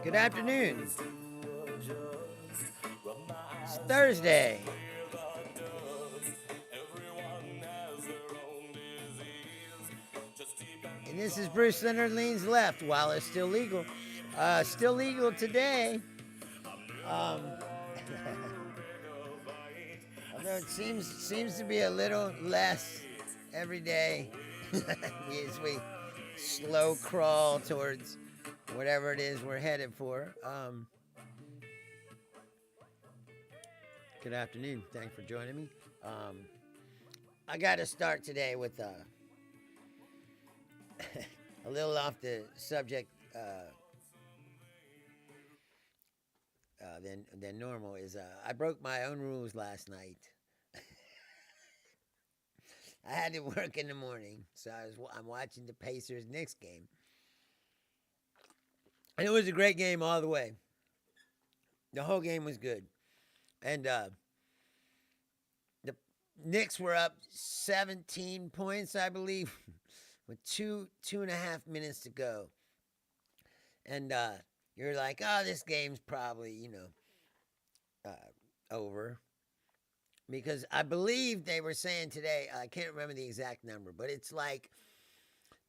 Good afternoon. It's Thursday. And this is Bruce Leonard Leans Left while it's still legal. Still legal today. Although it seems to be a little less every day as we slow crawl towards whatever it is we're headed for. Good afternoon. Thanks for joining me. I got to start today with a little off the subject than normal. Is I broke my own rules last night. I had to work in the morning, so I'm watching the Pacers Knicks game, and it was a great game all the way. The whole game was good, and the Knicks were up 17 points, I believe, with two and a half minutes to go, and you're like, oh, this game's probably over. Because I believe they were saying today, I can't remember the exact number, but it's like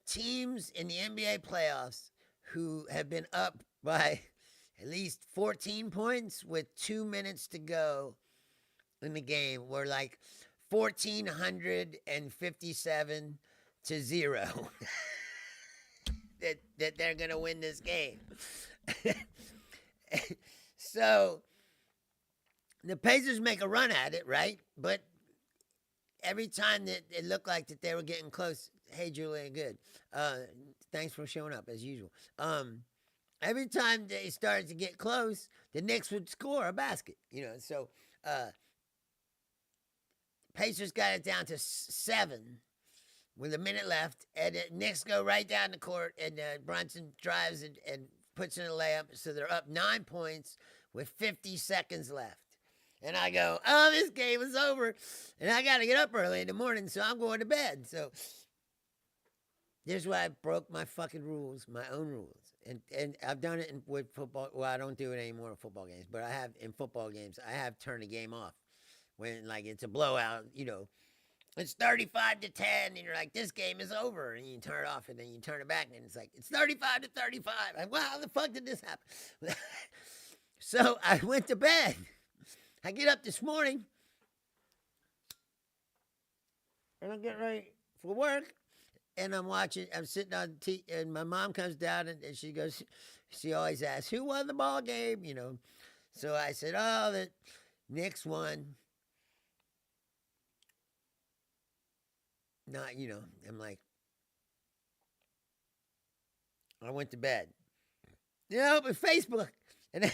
teams in the NBA playoffs who have been up by at least 14 points with 2 minutes to go in the game were like 1,457 to 0 that they're going to win this game. So the Pacers make a run at it, right? But every time that it looked like that they were getting close, hey, Julian, good. Thanks for showing up, as usual. Every time they started to get close, the Knicks would score a basket, So Pacers got it down to 7 with a minute left, and the Knicks go right down the court, and Brunson drives and puts in a layup, so they're up 9 points with 50 seconds left. And I go, oh, this game is over. And I got to get up early in the morning, so I'm going to bed. So here's why I broke my fucking rules, my own rules. And I've done it with football. Well, I don't do it anymore in football games. But I have in football games, I have turned the game off. When, like, it's a blowout, it's 35-10. And you're like, this game is over. And you turn it off, and then you turn it back. And it's like, it's 35-35. Like, wow, how the fuck did this happen? So I went to bed. I get up this morning, and I get ready for work, and I'm sitting on the and my mom comes down, and she goes, she always asks, who won the ball game, So I said, oh, the Knicks won. Not, I'm like, I went to bed. Open Facebook, and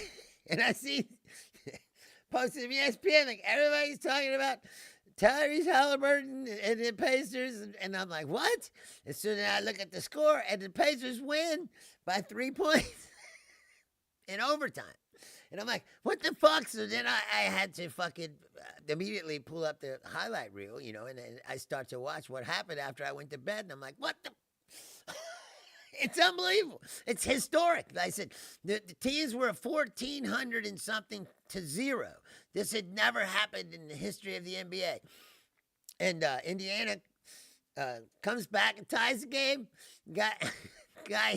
I see posted on ESPN, like everybody's talking about Tyrese Halliburton and the Pacers, and I'm like, what? And so then I look at the score, and the Pacers win by 3 points in overtime. And I'm like, what the fuck? So then I had to fucking immediately pull up the highlight reel, and then I start to watch what happened after I went to bed, and I'm like, what the? It's unbelievable. It's historic. I said, the teams were 1,400 and something to 0. This had never happened in the history of the NBA. And Indiana comes back and ties the game. Guy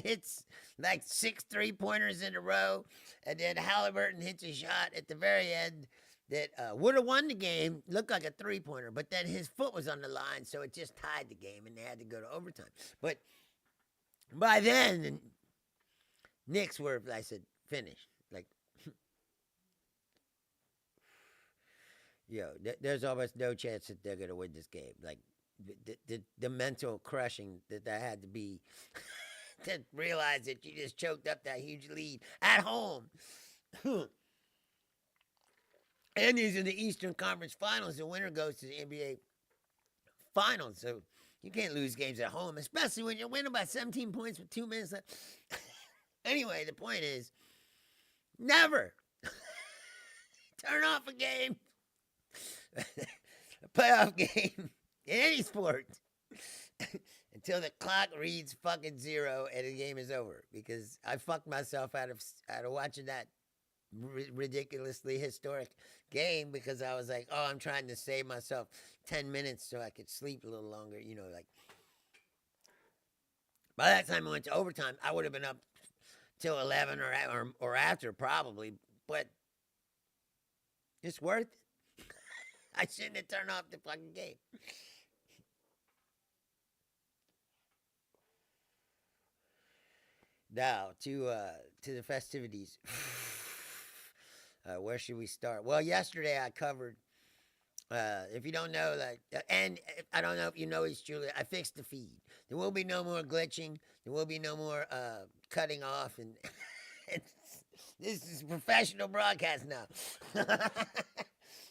hits like 6 3-pointers in a row. And then Halliburton hits a shot at the very end that would have won the game. Looked like a 3-pointer. But then his foot was on the line, so it just tied the game, and they had to go to overtime. But by then, the Knicks were, I said, finished. Like, there's almost no chance that they're going to win this game. Like, the mental crushing that had to be to realize that you just choked up that huge lead at home. And these are the Eastern Conference Finals. The winner goes to the NBA Finals. So you can't lose games at home, especially when you're winning by 17 points with 2 minutes left. Anyway, the point is, never turn off a game, a playoff game, in any sport, until the clock reads fucking 0 and the game is over, because I fucked myself out of watching that ridiculously historic game, because I was like, oh, I'm trying to save myself 10 minutes so I could sleep a little longer, like by that time I went to overtime, I would have been up till 11 or after probably, but it's worth it. I shouldn't have turned off the fucking game. Now to the festivities. Where should we start? Well, yesterday I covered. If you don't know that, and I don't know if you know this, Julia, I fixed the feed. There will be no more glitching. There will be no more cutting off, and this is professional broadcast now,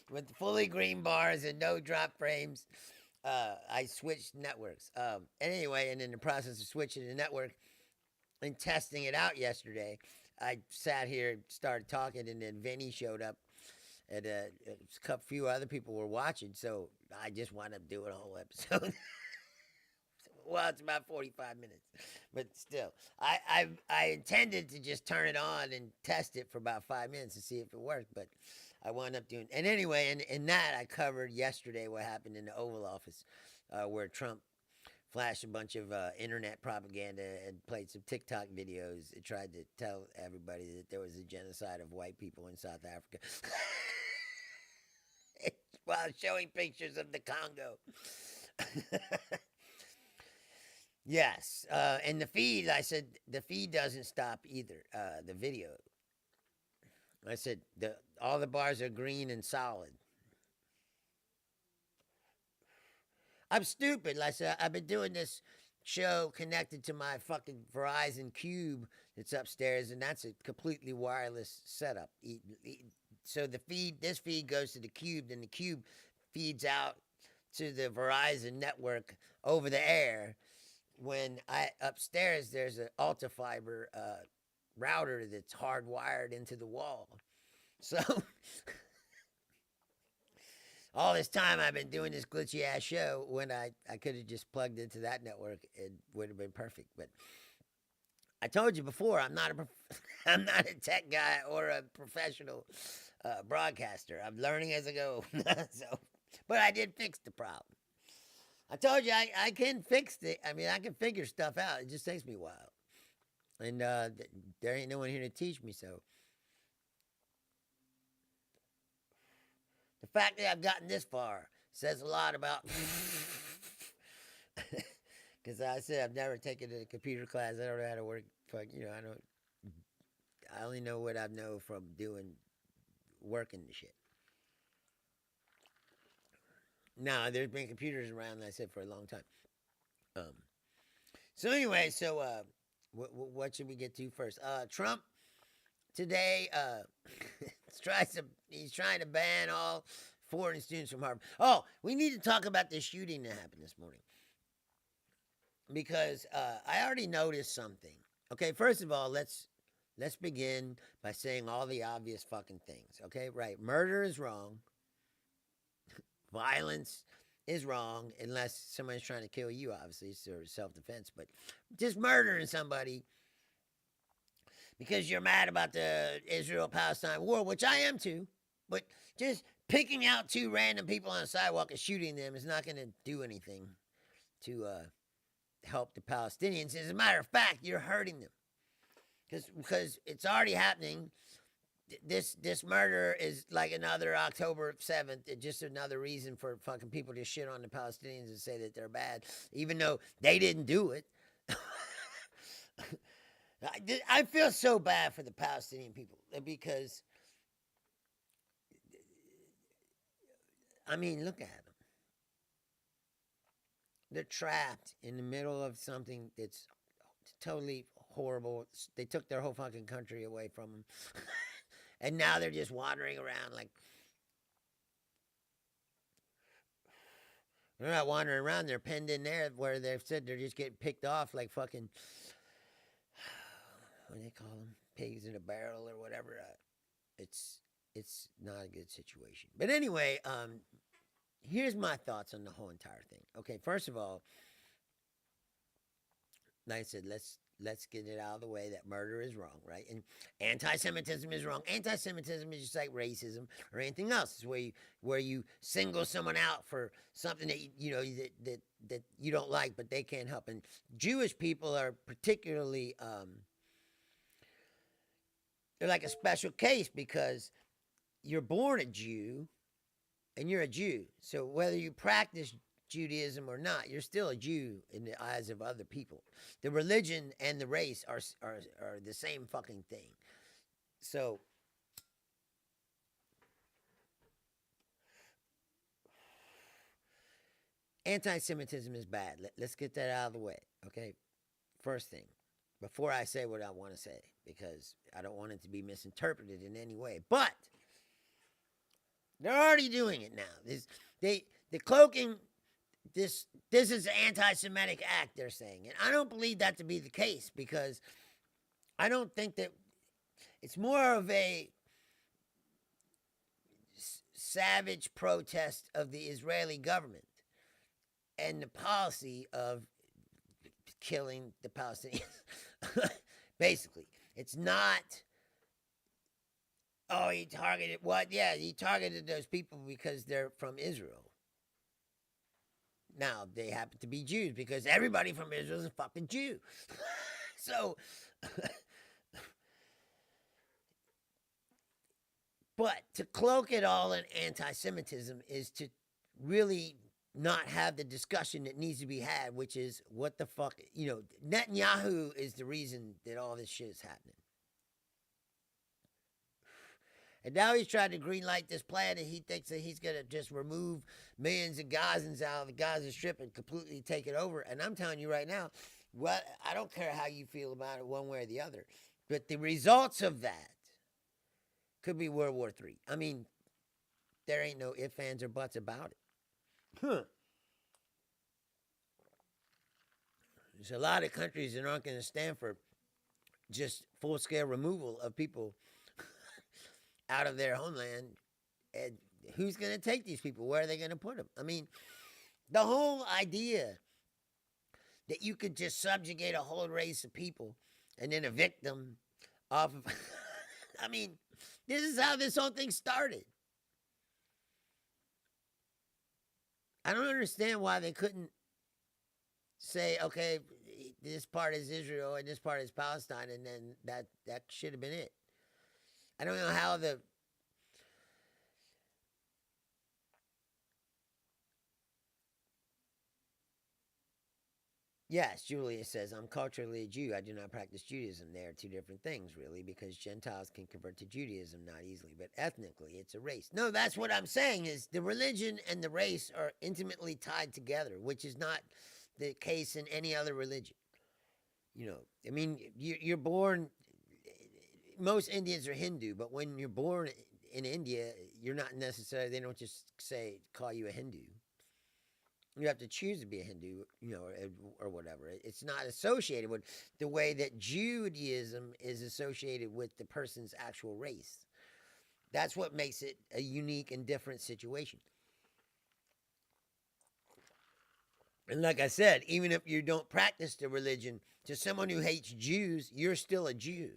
with fully green bars and no drop frames. I switched networks. And anyway, and in the process of switching the network and testing it out yesterday, I sat here, started talking, and then Vinny showed up, and a few other people were watching, so I just wound up doing a whole episode. Well, it's about 45 minutes, but still, I intended to just turn it on and test it for about 5 minutes to see if it worked, but I wound up doing. And anyway, in that I covered yesterday what happened in the Oval Office, where Trump flashed a bunch of internet propaganda and played some TikTok videos and tried to tell everybody that there was a genocide of white people in South Africa. While showing pictures of the Congo. Yes, and the feed, I said, the feed doesn't stop either, the video. I said, all the bars are green and solid. I'm stupid. Like I said, I've been doing this show connected to my fucking Verizon Cube that's upstairs, and that's a completely wireless setup. So this feed goes to the Cube, then the Cube feeds out to the Verizon network over the air. When upstairs, there's an Alta Fiber router that's hardwired into the wall. So all this time I've been doing this glitchy ass show when I could have just plugged into that network. It would have been perfect. But I told you before, I'm not a tech guy or a professional broadcaster. I'm learning as I go. But I did fix the problem. I told you I can fix it. I mean, I can figure stuff out. It just takes me a while. And there ain't no one here to teach me, so. The fact that I've gotten this far says a lot about. Because I said I've never taken a computer class. I don't know how to work. I only know what I know from working the shit. Now, there's been computers around, like I said, for a long time. So anyway, what should we get to first? Trump today he's trying to ban all foreign students from Harvard. Oh, we need to talk about this shooting that happened this morning, because I already noticed something. Okay, first of all, let's begin by saying all the obvious fucking things. Okay, right? Murder is wrong. Violence is wrong, unless somebody's trying to kill you, obviously, so self-defense. But just murdering somebody because you're mad about the Israel-Palestine war, which I am too, but just picking out two random people on the sidewalk and shooting them is not going to do anything to help the Palestinians. As a matter of fact, you're hurting them, because it's already happening. This murder is like another October 7th. It's just another reason for fucking people to shit on the Palestinians and say that they're bad, even though they didn't do it. I feel so bad for the Palestinian people, because, I mean, look at them. They're trapped in the middle of something that's totally horrible. They took their whole fucking country away from them. And now they're just wandering around like. They're not wandering around. They're penned in there where they've said they're just getting picked off like fucking. What do they call them? Pigs in a barrel or whatever. It's not a good situation. But anyway, here's my thoughts on the whole entire thing. Okay, first of all, like I said, let's get it out of the way that murder is wrong, right? And anti-Semitism is wrong. Anti-Semitism is just like racism or anything else. It's where you single someone out for something that that you don't like, but they can't help. And Jewish people are particularly they're like a special case because you're born a Jew and you're a Jew. So whether you practice Judaism or not, you're still a Jew in the eyes of other people. The religion and the race are the same fucking thing. So anti-Semitism is bad. Let's get that out of the way, okay? First thing, before I say what I want to say, because I don't want it to be misinterpreted in any way. But they're already doing it now. They're cloaking this is an anti-Semitic act, they're saying. And I don't believe that to be the case because I don't think that it's more of a savage protest of the Israeli government and the policy of killing the Palestinians. Basically, it's not, oh, he targeted what? Yeah, he targeted those people because they're from Israel. Now, they happen to be Jews because everybody from Israel is a fucking Jew. So, but to cloak it all in anti-Semitism is to really not have the discussion that needs to be had, which is what the fuck, Netanyahu is the reason that all this shit is happening. And now he's trying to greenlight this plan, and he thinks that he's going to just remove millions of Gazans out of the Gaza Strip and completely take it over. And I'm telling you right now, I don't care how you feel about it one way or the other, but the results of that could be World War III. I mean, there ain't no ifs, ands, or buts about it. There's a lot of countries that aren't going to stand for just full-scale removal of people out of their homeland. And who's going to take these people? Where are they going to put them? I mean, the whole idea that you could just subjugate a whole race of people and then evict them off of... I mean, this is how this whole thing started. I don't understand why they couldn't say, okay, this part is Israel and this part is Palestine, and then that should have been it. I don't know how the... Yes, Julia says, I'm culturally a Jew. I do not practice Judaism. They are two different things, really, because Gentiles can convert to Judaism not easily, but ethnically, it's a race. No, that's what I'm saying is the religion and the race are intimately tied together, which is not the case in any other religion. I mean, you're born... Most Indians are Hindu, but when you're born in India, you're not necessarily... They don't just call you a Hindu. You have to choose to be a Hindu, or whatever. It's not associated with the way that Judaism is associated with the person's actual race. That's what makes it a unique and different situation. And like I said, even if you don't practice the religion, to someone who hates Jews, you're still a Jew.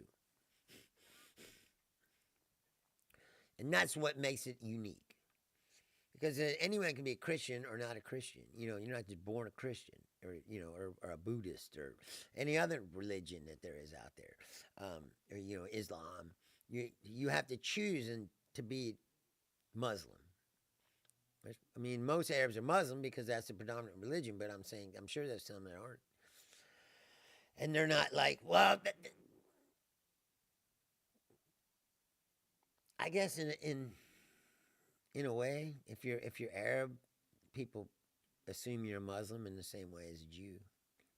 And that's what makes it unique. Because anyone can be a Christian or not a Christian. You're not just born a Christian or a Buddhist or any other religion that there is out there. Or Islam. You have to choose to be Muslim. I mean, most Arabs are Muslim because that's the predominant religion, but I'm sure there's some that aren't. And they're not like, well, I guess in a way, if you're Arab, people assume you're a Muslim in the same way as a Jew,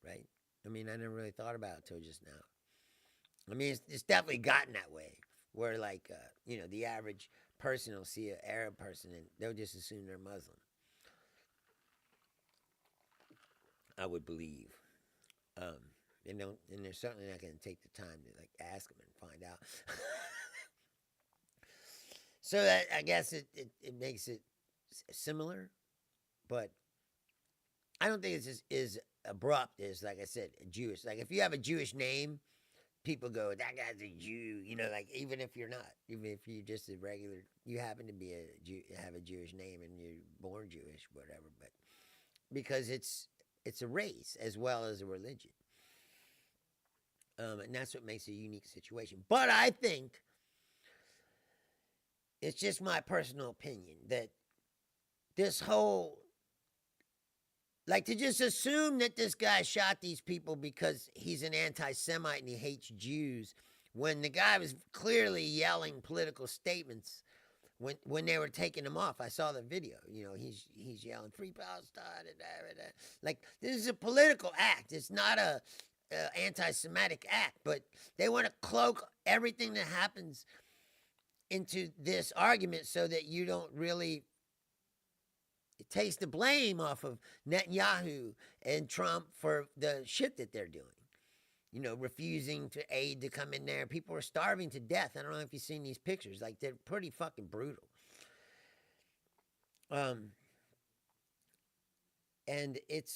right? I mean, I never really thought about it till just now. I mean, it's definitely gotten that way, where like, the average person will see an Arab person and they'll just assume they're Muslim. I would believe. And they're certainly not going to take the time to like ask them and find out. So that, I guess it makes it similar, but I don't think it's as abrupt as, like I said, Jewish. Like if you have a Jewish name, people go, that guy's a Jew. You know, like even if you're not, even if you're just a regular, you happen to be a Jew, have a Jewish name, and you're born Jewish, whatever. But because it's a race as well as a religion, and that's what makes it a unique situation. But I think it's just my personal opinion that this whole, like, to just assume that this guy shot these people because he's an anti-Semite and he hates Jews, when the guy was clearly yelling political statements when they were taking him off. I saw the video. You know, he's yelling "Free Palestine" and like, this is a political act. It's not a anti-Semitic act, but they want to cloak everything that happens into this argument so that you don't really. It takes the blame off of Netanyahu and Trump for the shit that they're doing. You know, refusing to aid to come in there. People are starving to death. I don't know if you've seen these pictures. Like, they're pretty fucking brutal. And it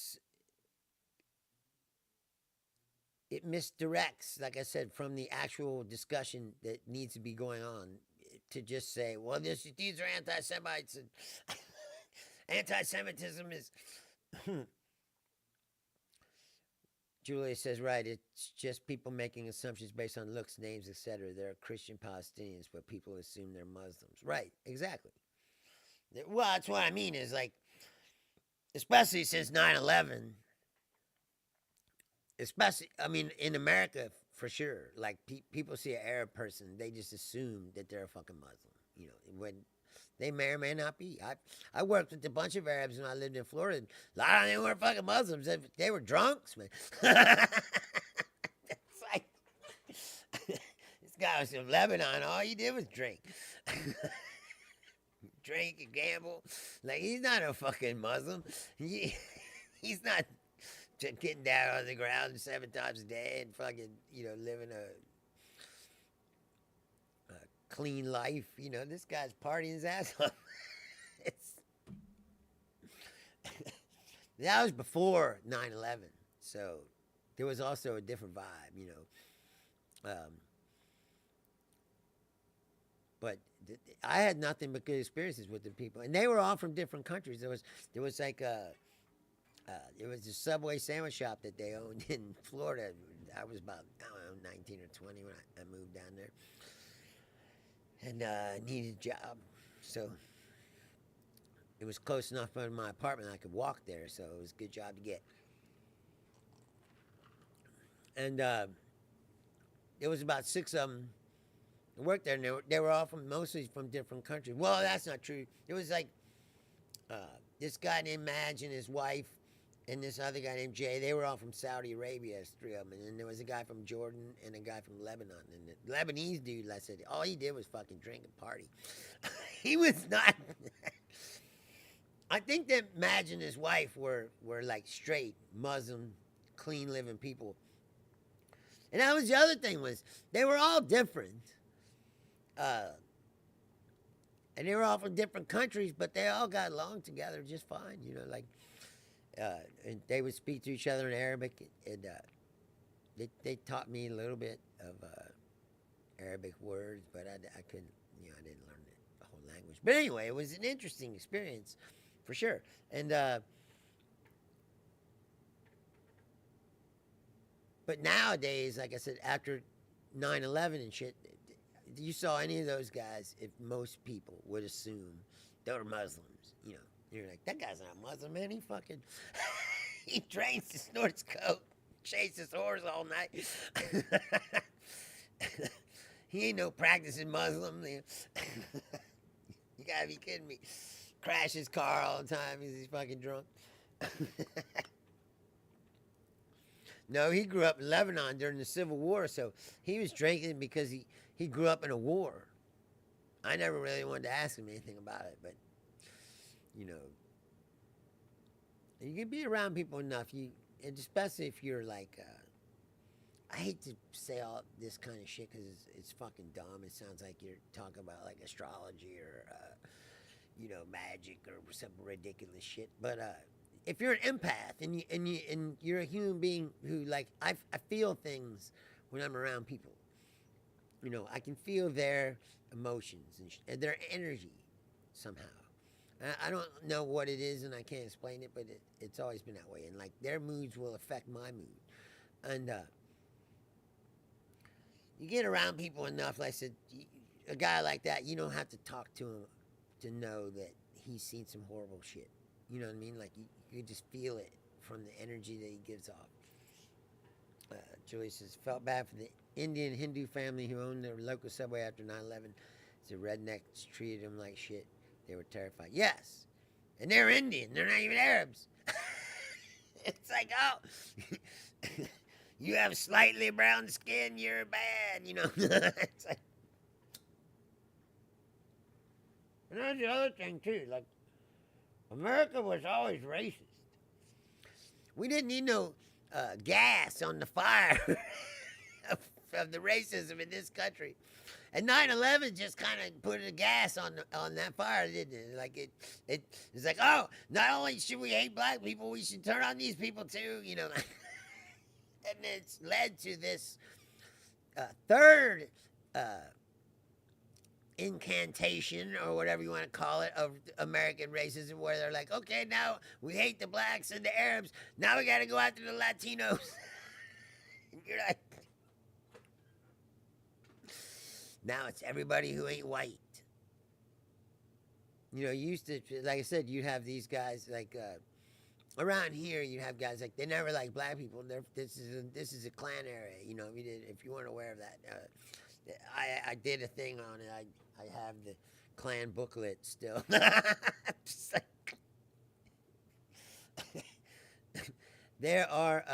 misdirects, like I said, from the actual discussion that needs to be going on, to just say, well, these are anti-Semites, and anti-Semitism is... Julia says, right, it's just people making assumptions based on looks, names, etc. They're Christian Palestinians, but people assume they're Muslims. Right, exactly. Well, that's what I mean is, like, especially since 9/11, especially, I mean, in America, for sure, like, people see an Arab person, they just assume that they're a fucking Muslim, you know, when they may or may not be. I worked with a bunch of Arabs when I lived in Florida. A lot of them were fucking Muslims. They were drunks, man. It's like, this guy was from Lebanon. All he did was drink. Drink and gamble. Like, he's not a fucking Muslim. He's not getting down on the ground 7 times a day and fucking, you know, living a clean life. You know, this guy's partying his ass off. That was before 9/11, so there was also a different vibe, you know. But I had nothing but good experiences with the people, and they were all from different countries. There was like it was a Subway sandwich shop that they owned in Florida. I was about, I don't know, 19 or 20 when I moved down there. And needed a job, so it was close enough from my apartment I could walk there, so it was a good job to get. And there was about 6 of them that worked there, and they were all mostly from different countries. Well, that's not true. It was like this guy named Madge and his wife, and this other guy named Jay. They were all from Saudi Arabia, 3 of them. And then there was a guy from Jordan and a guy from Lebanon. And the Lebanese dude, like I said, all he did was fucking drink and party. He was not... I think that Madge and his wife were like straight Muslim, clean living people. And that was the other thing, was they were all different. And they were all from different countries, but they all got along together just fine, you know, like... and they would speak to each other in Arabic, and they taught me a little bit of Arabic words, but I couldn't, you know, I didn't learn the whole language. But anyway, it was an interesting experience, for sure. And but nowadays, like I said, after 9/11 and shit, you saw any of those guys, if most people would assume they were Muslims, you know. You're like, that guy's not Muslim, man. He fucking, he drinks and snorts coke, chases whores all night. He ain't no practicing Muslim. You gotta be kidding me. Crashes his car all the time because he's fucking drunk. No, he grew up in Lebanon during the Civil War, so he was drinking because he grew up in a war. I never really wanted to ask him anything about it, but... You know, you can be around people enough, and especially if you're like, I hate to say all this kind of shit because it's fucking dumb. It sounds like you're talking about like astrology or, you know, magic or some ridiculous shit. But if you're an empath and you're a human being who like I feel things when I'm around people. You know, I can feel their emotions and their energy somehow. I don't know what it is and I can't explain it, but it's always been that way. And like their moods will affect my mood. And you get around people enough, like I said, a guy like that, you don't have to talk to him to know that he's seen some horrible shit. You know what I mean? Like you just feel it from the energy that he gives off. Julie says, felt bad for the Indian Hindu family who owned their local subway after 9/11. The rednecks treated them like shit. They were terrified. Yes. And they're Indian. They're not even Arabs. It's like, oh, you have slightly brown skin, you're bad, you know. It's like, and that's the other thing, too. Like, America was always racist. We didn't need no gas on the fire of the racism in this country. And 9/11 just kind of put a gas on that fire, didn't it? Like it's like, oh, not only should we hate black people, we should turn on these people too, you know. And it's led to this third incantation or whatever you want to call it of American racism, where they're like, okay, now we hate the blacks and the Arabs, now we got to go after the Latinos. And you're like, now it's everybody who ain't white. You know, you used to, like I said, you'd have these guys like around here. You'd have guys like they never like black people. This is a Klan area. You know, if you weren't aware of that, I did a thing on it. I have the Klan booklet still. Just like, there are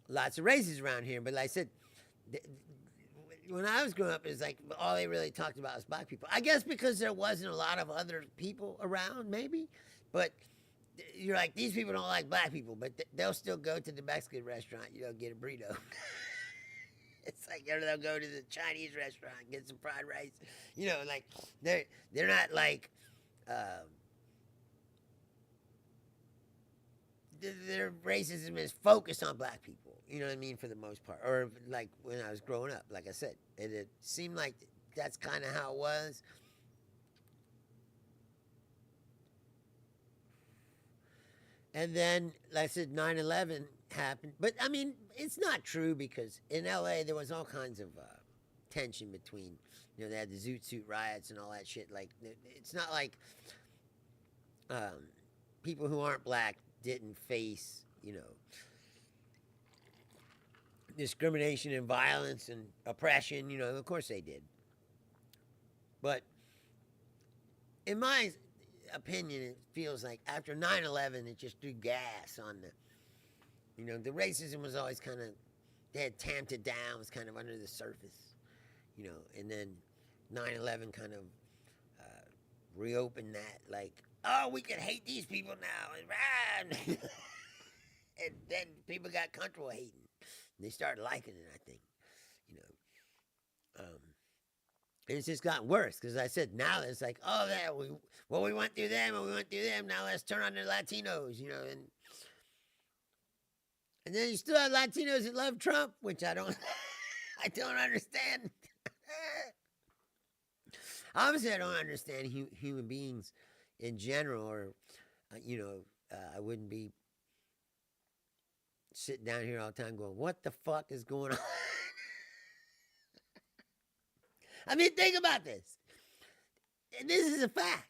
lots of races around here, but like I said. When I was growing up, it was like all they really talked about was black people. I guess because there wasn't a lot of other people around, maybe. But you're like, these people don't like black people, but they'll still go to the Mexican restaurant, you know, get a burrito. It's like, or they'll go to the Chinese restaurant, get some fried rice. You know, like they're not like their racism is focused on black people. You know what I mean, for the most part. Or like when I was growing up, like I said, it seemed like that's kind of how it was. And then, like I said, 9/11 happened. But I mean, it's not true because in LA there was all kinds of tension between, you know, they had the Zoot Suit riots and all that shit. Like, it's not like people who aren't black didn't face, you know, discrimination and violence and oppression, you know, of course they did. But in my opinion, it feels like after 9/11, it just threw gas on the, you know, the racism was always kind of, they had tamped it down, it was kind of under the surface, you know, and then 9/11 kind of reopened that, like, oh, we can hate these people now, and then people got comfortable hating. They started liking it, I think, you know. And it's just gotten worse because I said now it's like, oh, we went through them and we went through them. Now let's turn on the Latinos, you know. And then you still have Latinos that love Trump, which I don't, I don't understand. Obviously, I don't understand human beings in general, or you know, I wouldn't be sitting down here all the time going, what the fuck is going on? I mean, think about this. And this is a fact.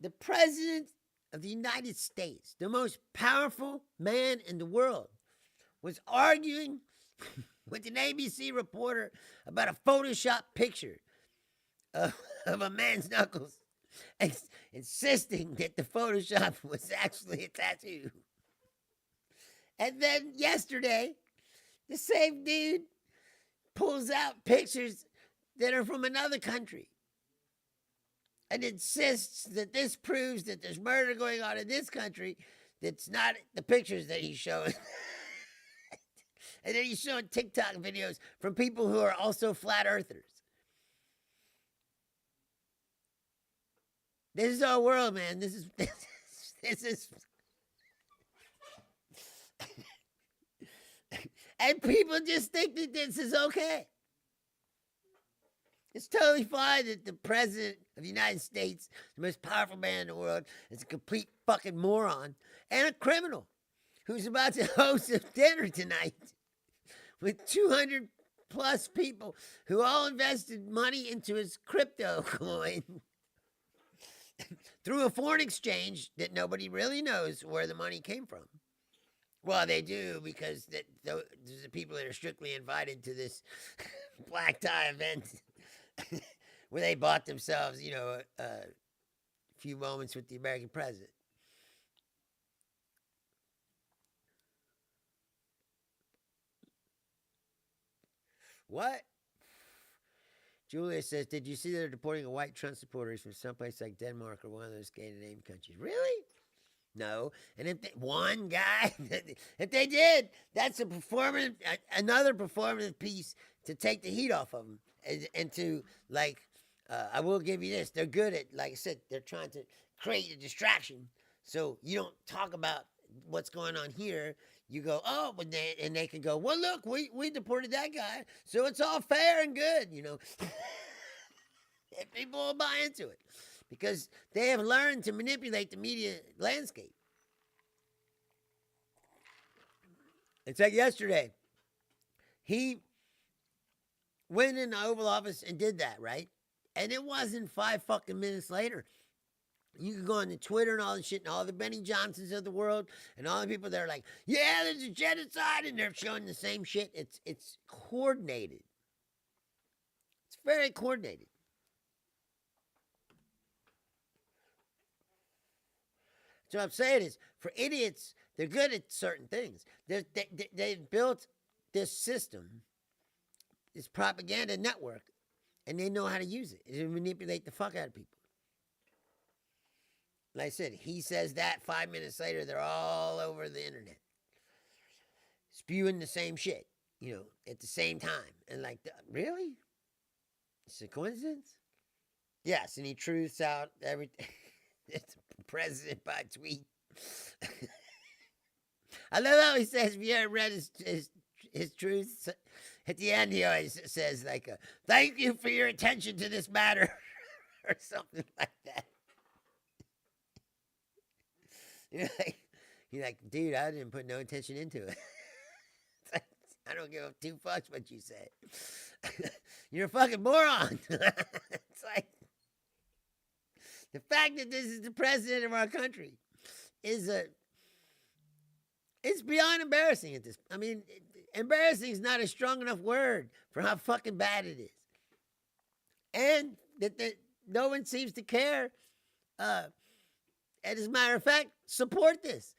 The President of the United States, the most powerful man in the world, was arguing with an ABC reporter about a Photoshop picture of a man's knuckles, insisting that the Photoshop was actually a tattoo. And then yesterday, the same dude pulls out pictures that are from another country and insists that this proves that there's murder going on in this country that's not the pictures that he's showing. And then he's showing TikTok videos from people who are also flat earthers. This is our world, man. This is This is. And people just think that this is okay. It's totally fine that the president of the United States, the most powerful man in the world, is a complete fucking moron and a criminal who's about to host a dinner tonight with 200 plus people who all invested money into his crypto coin through a foreign exchange that nobody really knows where the money came from. Well, they do, because those are the people that are strictly invited to this black tie event where they bought themselves, a few moments with the American president. What? Julia says, did you see they're deporting a white Trump supporters from someplace like Denmark or one of those Scandinavian countries? Really? No. And if one guy, if they did, that's another performative piece to take the heat off of them. And to, like, I will give you this. They're good at, like I said, they're trying to create a distraction. So you don't talk about what's going on here. You go, oh, and they can go, well, look, we deported that guy, so it's all fair and good, And people will buy into it because they have learned to manipulate the media landscape. It's like yesterday. He went in the Oval Office and did that, right? And it wasn't 5 fucking minutes later. You can go on the Twitter and all this shit, and all the Benny Johnsons of the world, and all the people that are like, yeah, there's a genocide, and they're showing the same shit. It's coordinated. It's very coordinated. So what I'm saying is, for idiots, they're good at certain things. They've built this system, this propaganda network, and they know how to use it to manipulate the fuck out of people. Like I said, he says that 5 minutes later, they're all over the internet, spewing the same shit, at the same time. And like, really? It's a coincidence? Yes, and he truths out everything. It's president by tweet. I love how he says, if you ever read his truths, at the end he always says, like, thank you for your attention to this matter, or something like that. You're like, dude, I didn't put no attention into it. I don't give a 2 fucks what you say. You're a fucking moron. It's like, the fact that this is the president of our country is it's beyond embarrassing at this. I mean, embarrassing is not a strong enough word for how fucking bad it is. And that no one seems to care. And as a matter of fact, support this.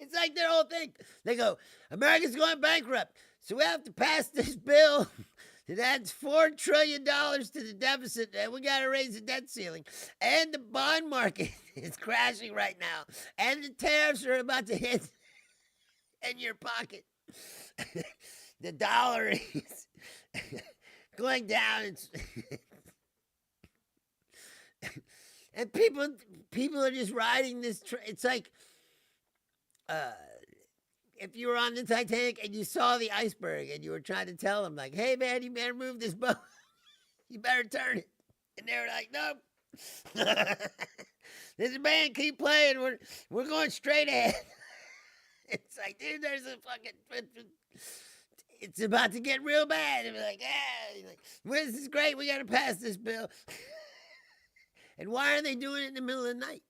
It's like their whole thing. They go, America's going bankrupt, so we have to pass this bill that adds $4 trillion to the deficit, and we got to raise the debt ceiling. And the bond market is crashing right now. And the tariffs are about to hit in your pocket. The dollar is going down. And people are just riding this it's like if you were on the Titanic and you saw the iceberg and you were trying to tell them, like, hey man, you better move this boat, you better turn it, and they were like, nope. This band keep playing, we're going straight ahead. It's like, dude, there's a fucking, it's about to get real bad. And we're like, yeah, like, well, this is great, we gotta pass this bill. And why are they doing it in the middle of the night?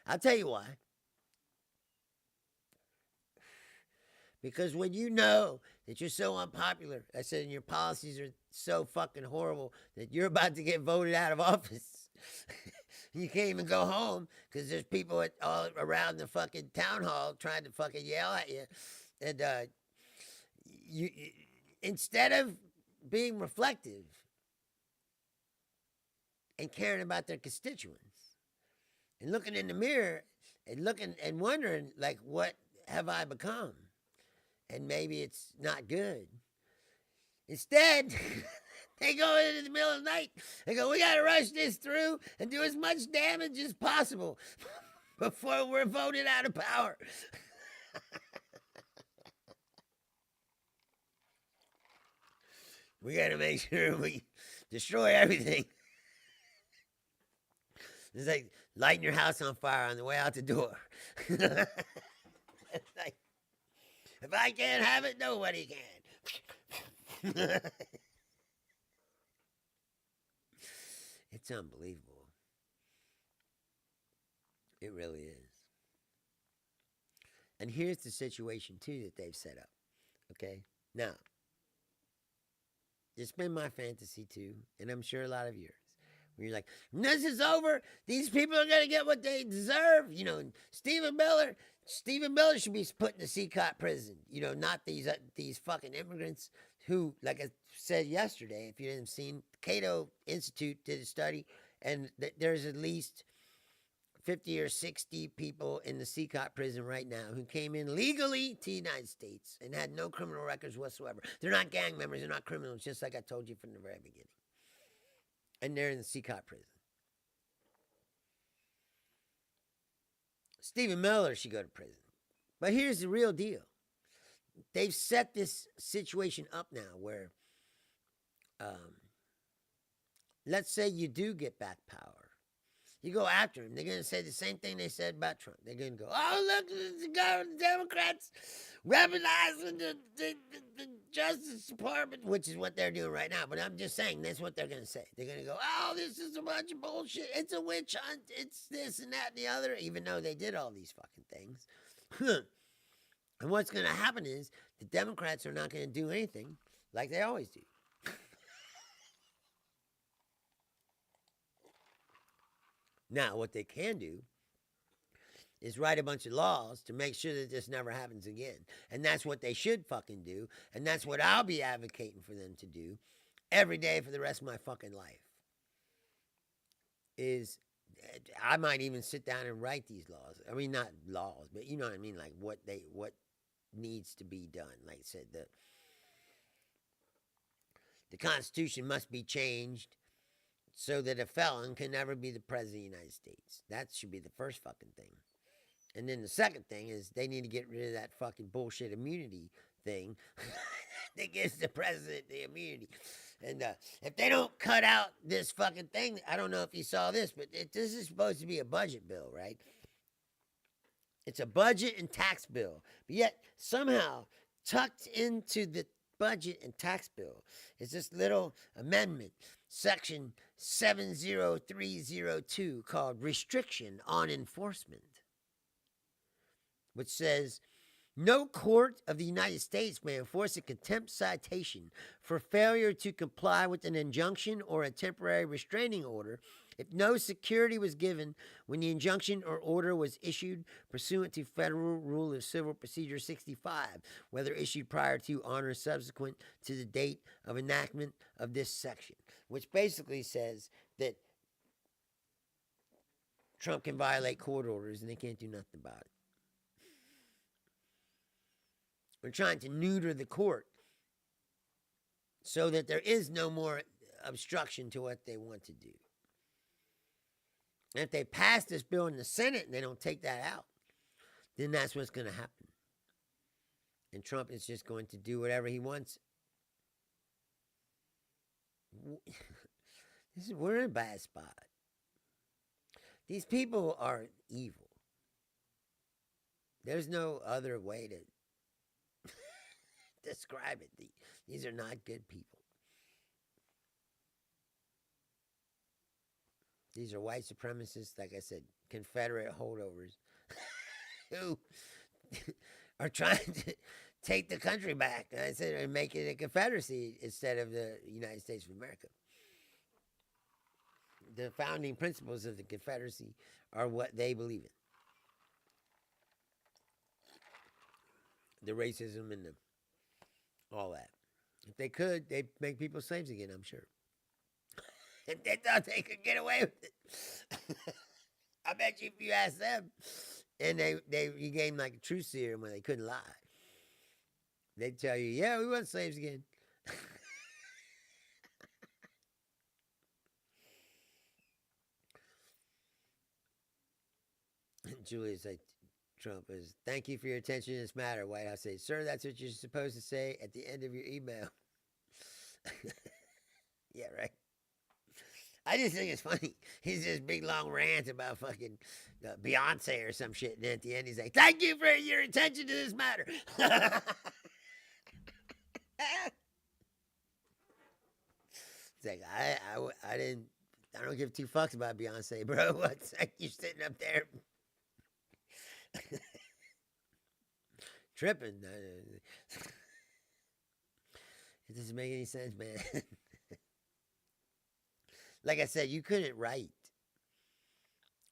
I'll tell you why. Because when you know that you're so unpopular, I said, and your policies are so fucking horrible that you're about to get voted out of office, you can't even go home because there's people all around the fucking town hall trying to fucking yell at you. And you instead of being reflective and caring about their constituents and looking in the mirror and looking and wondering, like, what have I become? And maybe it's not good. Instead, They go in the middle of the night. They go, we got to rush this through and do as much damage as possible before we're voted out of power. We got to make sure we destroy everything. It's like lighting your house on fire on the way out the door. It's like, if I can't have it, nobody can. It's unbelievable. It really is. And here's the situation, too, that they've set up. Okay? Now, it's been my fantasy, too, and I'm sure a lot of yours. When you're like, this is over. These people are going to get what they deserve. You know, Stephen Miller should be put in the Seacott prison. You know, not these fucking immigrants who, like I said yesterday, if you didn't seen, Cato Institute did a study, and there's at least 50 or 60 people in the Seacott prison right now who came in legally to the United States and had no criminal records whatsoever. They're not gang members. They're not criminals, just like I told you from the very beginning. And they're in the Seacott prison. Stephen Miller should go to prison. But here's the real deal. They've set this situation up now where, let's say you do get back power. You go after him. They're going to say the same thing they said about Trump. They're going to go, oh, look, the Democrats weaponizing the Justice Department, which is what they're doing right now. But I'm just saying, that's what they're going to say. They're going to go, oh, this is a bunch of bullshit. It's a witch hunt. It's this and that and the other, even though they did all these fucking things. And what's going to happen is the Democrats are not going to do anything like they always do. Now, what they can do is write a bunch of laws to make sure that this never happens again. And that's what they should fucking do. And that's what I'll be advocating for them to do every day for the rest of my fucking life. Is I might even sit down and write these laws. I mean, not laws, but you know what I mean? Like what needs to be done. Like I said, the Constitution must be changed so that a felon can never be the president of the United States. That should be the first fucking thing. And then the second thing is they need to get rid of that fucking bullshit immunity thing that gives the president the immunity. And if they don't cut out this fucking thing, I don't know if you saw this, but this is supposed to be a budget bill, right? It's a budget and tax bill. But yet, somehow, tucked into the budget and tax bill is this little amendment, section 70302, called Restriction on Enforcement, which says, no court of the United States may enforce a contempt citation for failure to comply with an injunction or a temporary restraining order if no security was given when the injunction or order was issued pursuant to Federal Rule of Civil Procedure 65, whether issued prior to, on, or subsequent to the date of enactment of this section, which basically says that Trump can violate court orders and they can't do nothing about it. We're trying to neuter the court so that there is no more obstruction to what they want to do. And if they pass this bill in the Senate and they don't take that out, then that's what's going to happen. And Trump is just going to do whatever he wants. We're in a bad spot. These people are evil. There's no other way to describe it. These are not good people. These are white supremacists, like I said, Confederate holdovers who are trying to take the country back, I said, and make it a confederacy instead of the United States of America. The founding principles of the Confederacy are what they believe in. The racism and all that. If they could, they'd make people slaves again, I'm sure. And they thought they could get away with it. I bet you if you ask them, and you gave them like a truth serum when they couldn't lie, they'd tell you, yeah, we want slaves again. Julia's like, Trump is, thank you for your attention to this matter. White House says, sir, that's what you're supposed to say at the end of your email. Yeah, right. I just think it's funny. He's this big long rant about fucking Beyonce or some shit, and then at the end he's like, "Thank you for your attention to this matter." It's like I don't give two fucks about Beyonce, bro. What's like you sitting up there tripping? It doesn't make any sense, man. Like I said, you couldn't write.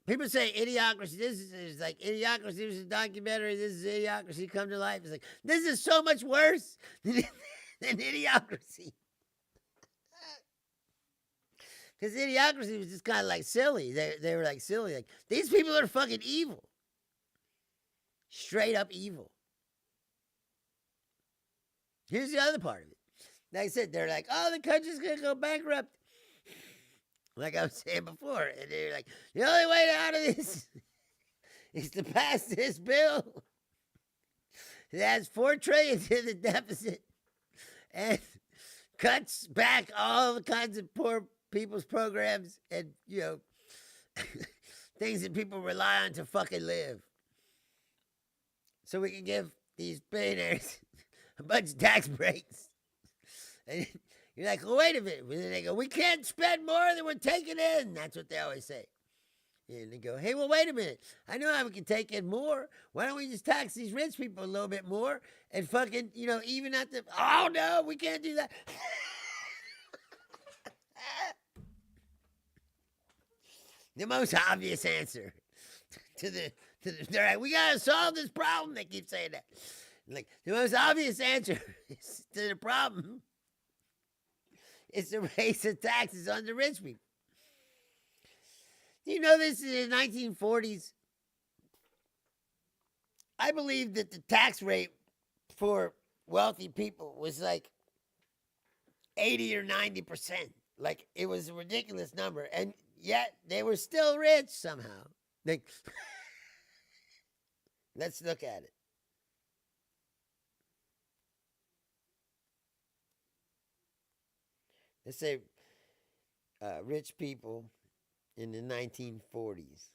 People say Idiocracy. This is like Idiocracy. This is a documentary. This is Idiocracy come to life. It's like, this is so much worse than Idiocracy. Because Idiocracy was just kind of like silly. They were like silly. Like, these people are fucking evil. Straight up evil. Here's the other part of it. Like I said, they're like, oh, the country's going to go bankrupt. Like I was saying before. And they're like, the only way out of this is to pass this bill that adds $4 trillion to the deficit and cuts back all the kinds of poor people's programs and, you know, things that people rely on to fucking live. So we can give these billionaires a bunch of tax breaks. And you're like, well, wait a minute. And then they go, we can't spend more than we're taking in. That's what they always say. And they go, hey, well, wait a minute. I know how we can take in more. Why don't we just tax these rich people a little bit more and fucking, you know, even at the, oh, no, we can't do that. The most obvious answer to the they're like, we gotta solve this problem. They keep saying that. Like, the most obvious answer to the problem is to raise the taxes on the rich people. You know, this is in the 1940s. I believe that the tax rate for wealthy people was like 80 or 90%. Like, it was a ridiculous number. And yet, they were still rich somehow. Like, let's look at it. Let's say rich people in the 1940s.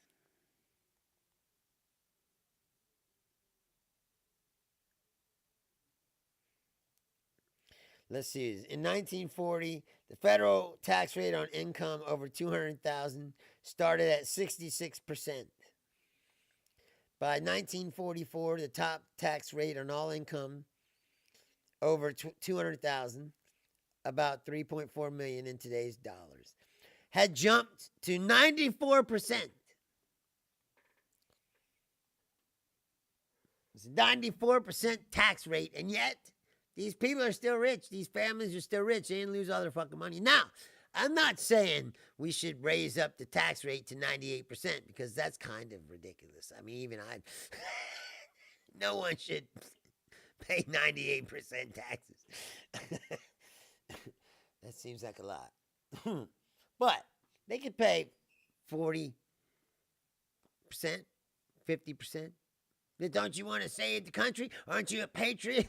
Let's see. In 1940, the federal tax rate on income over $200,000 started at 66%. By 1944, the top tax rate on all income over $200,000, about $3.4 million in today's dollars, had jumped to 94%. It's a 94% tax rate, and yet these people are still rich. These families are still rich. They didn't lose all their fucking money. Now, I'm not saying we should raise up the tax rate to 98% because that's kind of ridiculous. I mean, even no one should pay 98% taxes. That seems like a lot. But they could pay 40%, 50%. Don't you want to save the country? Aren't you a patriot?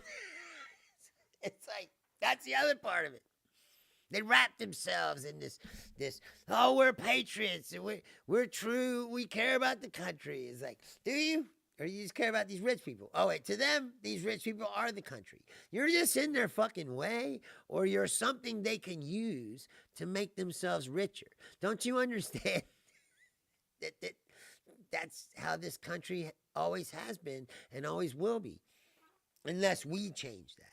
It's like, that's the other part of it. They wrap themselves in this, oh, we're patriots, and we're true, we care about the country. It's like, do you? Or you just care about these rich people? Oh, wait, to them, these rich people are the country. You're just in their fucking way, or you're something they can use to make themselves richer. Don't you understand that's how this country always has been and always will be, unless we change that.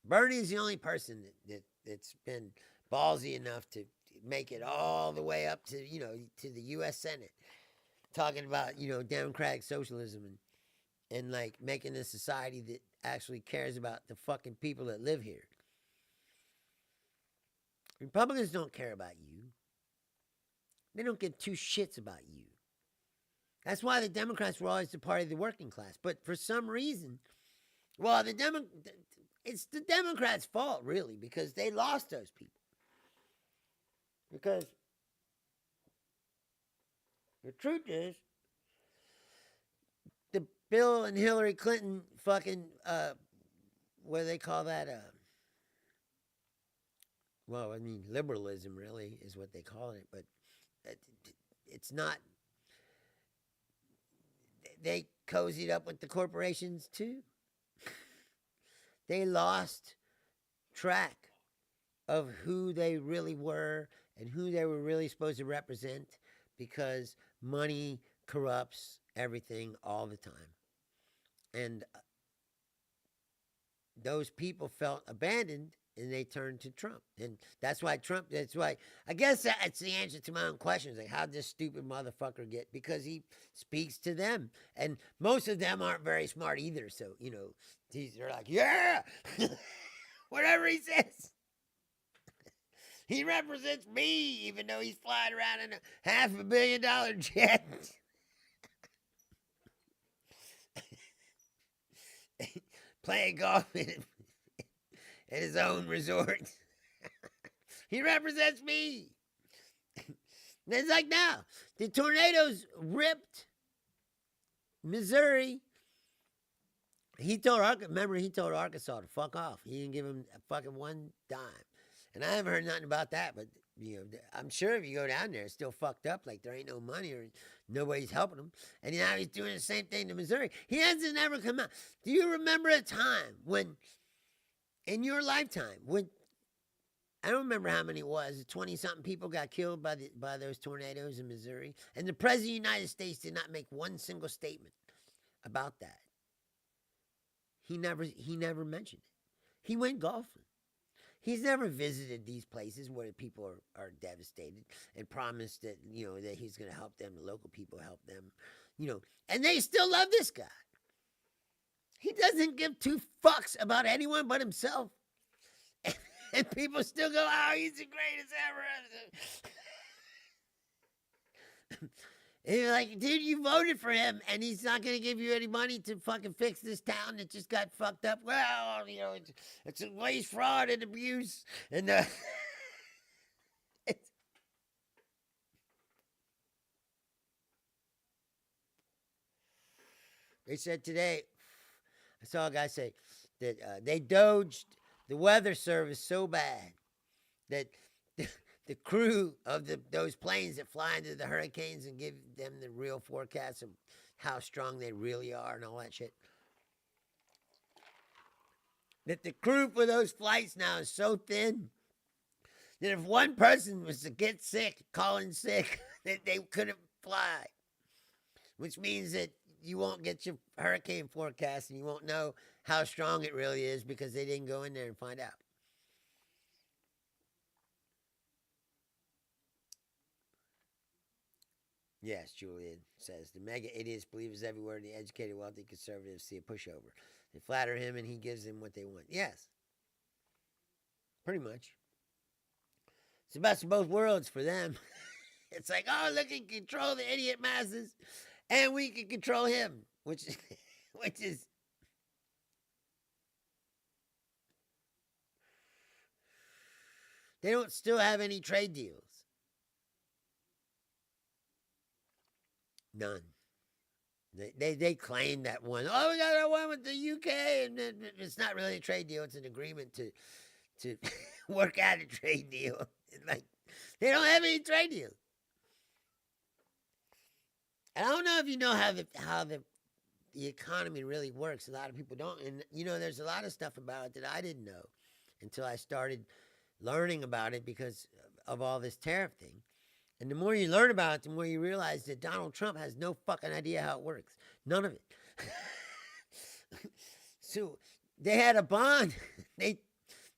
Bernie is the only person that's been ballsy enough to make it all the way up to, you know, to the U.S. Senate, talking about, you know, democratic socialism and like making a society that actually cares about the fucking people that live here. Republicans don't care about you. They don't give two shits about you. That's why the Democrats were always the party of the working class. But for some reason, well, it's the Democrats' fault, really, because they lost those people. Because The truth is, the Bill and Hillary Clinton fucking, what do they call that? Well, I mean, liberalism really is what they call it, but it's not. They cozied up with the corporations too. They lost track of who they really were and who they were really supposed to represent because money corrupts everything all the time. And those people felt abandoned and they turned to Trump. And that's why I guess that's the answer to my own questions. Like, how'd this stupid motherfucker get? Because he speaks to them. And most of them aren't very smart either. So, they're like, yeah, whatever he says. He represents me, even though he's flying around in a $500 million jet. Playing golf in his own resort. He represents me. It's like now, the tornadoes ripped Missouri. He told Arkansas to fuck off. He didn't give him a fucking one dime. And I haven't heard nothing about that, but I'm sure if you go down there, it's still fucked up. Like there ain't no money or nobody's helping him. And now he's doing the same thing to Missouri. He hasn't ever come out. Do you remember a time when, in your lifetime, when I don't remember how many it was, 20-something people got killed by those tornadoes in Missouri, and the President of the United States did not make one single statement about that. He never mentioned it. He went golfing. He's never visited these places where people are devastated and promised that, that he's going to help them, the local people help them, and they still love this guy. He doesn't give two fucks about anyone but himself. And people still go, oh, he's the greatest ever. And you're like, dude, you voted for him, and he's not going to give you any money to fucking fix this town that just got fucked up. Well, it's a waste, fraud, and abuse. And they said today, I saw a guy say that they doged the weather service so bad that the crew of those planes that fly into the hurricanes and give them the real forecast of how strong they really are and all that shit, that the crew for those flights now is so thin that if one person was to get sick, call in sick, that they couldn't fly. Which means that you won't get your hurricane forecast and you won't know how strong it really is because they didn't go in there and find out. Yes, Julian says, the mega idiots believers everywhere, the educated, wealthy conservatives see a pushover. They flatter him and he gives them what they want. Yes. Pretty much. It's the best of both worlds for them. It's like, oh, look, he can control the idiot masses and we can control him, which is they don't still have any trade deals. None. They claim that one. Oh, we got that one with the UK, and it's not really a trade deal. It's an agreement to work out a trade deal. Like they don't have any trade deals. And I don't know if you know how the economy really works. A lot of people don't, and there's a lot of stuff about it that I didn't know until I started learning about it because of all this tariff thing. And the more you learn about it, the more you realize that Donald Trump has no fucking idea how it works. None of it. So they had a bond. They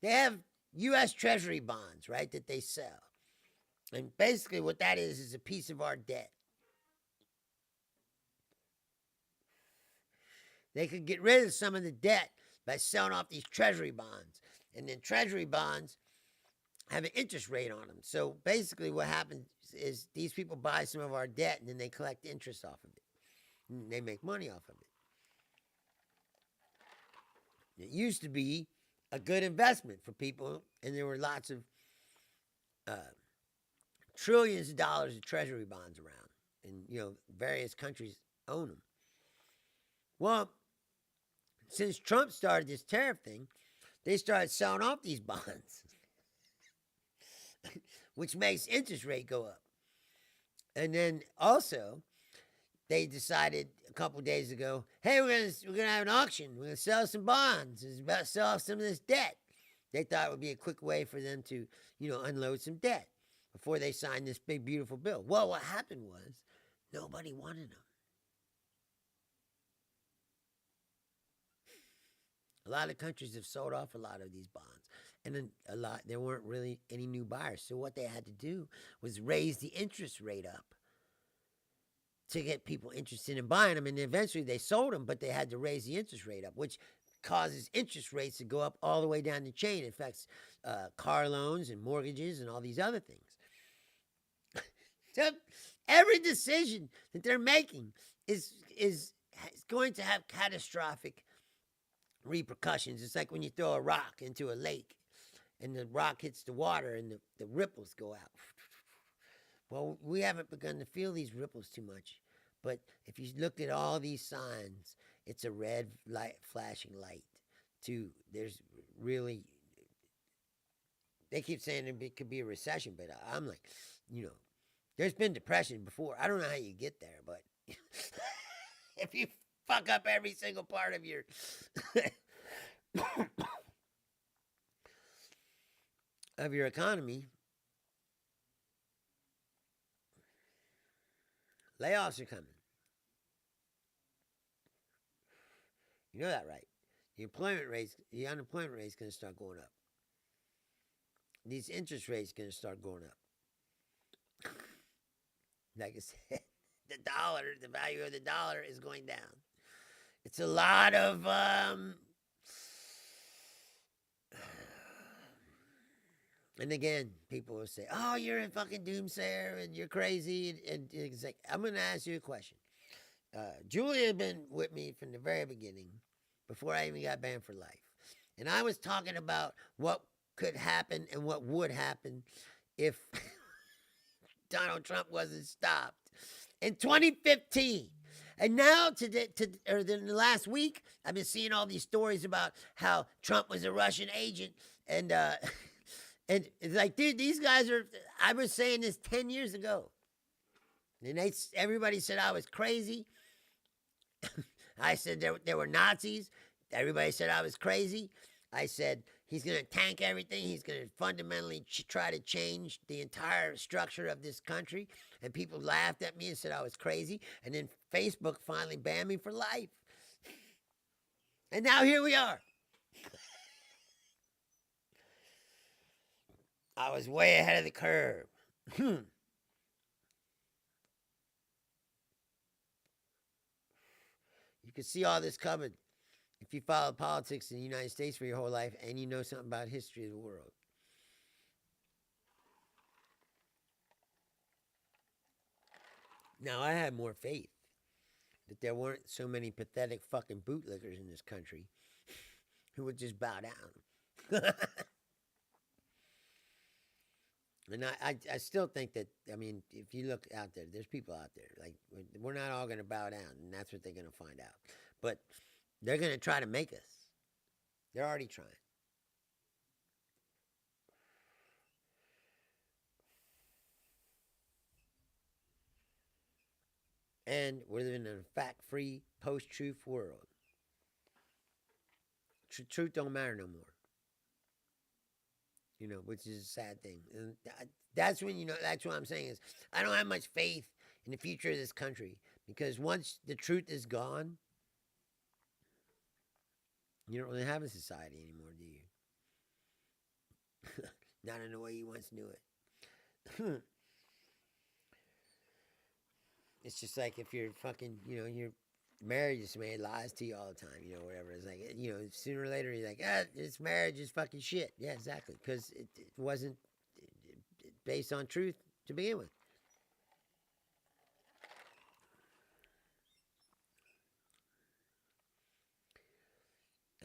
have U.S. Treasury bonds, right, that they sell. And basically what that is a piece of our debt. They could get rid of some of the debt by selling off these Treasury bonds. And then Treasury bonds have an interest rate on them. So basically what happens is these people buy some of our debt and then they collect interest off of it. And they make money off of it. It used to be a good investment for people, and there were lots of trillions of dollars of treasury bonds around. and various countries own them. Well, since Trump started this tariff thing, they started selling off these bonds, which makes interest rate go up. And then also, they decided a couple days ago, hey, we're gonna have an auction. We're gonna sell some bonds. It's about to sell off some of this debt. They thought it would be a quick way for them to, unload some debt before they signed this big, beautiful bill. Well, what happened was nobody wanted them. A lot of countries have sold off a lot of these bonds. And then there weren't really any new buyers. So what they had to do was raise the interest rate up to get people interested in buying them. And eventually they sold them, but they had to raise the interest rate up, which causes interest rates to go up all the way down the chain. It affects car loans and mortgages and all these other things. So every decision that they're making is going to have catastrophic repercussions. It's like when you throw a rock into a lake and the rock hits the water and the ripples go out. Well, we haven't begun to feel these ripples too much. But if you look at all these signs, it's a red light, flashing light. There's really, they keep saying it could be a recession, but I'm like, there's been depression before. I don't know how you get there, but if you fuck up every single part of your of your economy, layoffs are coming. You know that, right? The unemployment rate is going to start going up. These interest rates are going to start going up. Like I said, the value of the dollar is going down. It's a lot of and again, people will say, oh, you're a fucking doomsayer and you're crazy. And it's like, I'm going to ask you a question. Julia had been with me from the very beginning, before I even got banned for life. And I was talking about what could happen and what would happen if Donald Trump wasn't stopped in 2015. And now, in the last week, I've been seeing all these stories about how Trump was a Russian agent. And it's like, dude, these guys are, I was saying this 10 years ago. And everybody said I was crazy. I said there were Nazis. Everybody said I was crazy. I said he's going to tank everything. He's going to fundamentally try to change the entire structure of this country. And people laughed at me and said I was crazy. And then Facebook finally banned me for life. And now here we are. I was way ahead of the curve. You can see all this coming if you follow politics in the United States for your whole life and you know something about history of the world. Now, I had more faith that there weren't so many pathetic fucking bootlickers in this country who would just bow down. And I still think that, I mean, if you look out there, there's people out there. Like, we're not all going to bow down, and that's what they're going to find out. But they're going to try to make us. They're already trying. And we're living in a fact-free, post-truth world. Truth don't matter no more. Which is a sad thing. And that's when, that's what I'm saying is, I don't have much faith in the future of this country. Because once the truth is gone, you don't really have a society anymore, do you? Not in the way you once knew it. It's just like if you're fucking, you're married to somebody lies to you all the time, whatever. It's like, sooner or later you're like, this marriage is fucking shit. Yeah, exactly. Because it wasn't based on truth to begin with.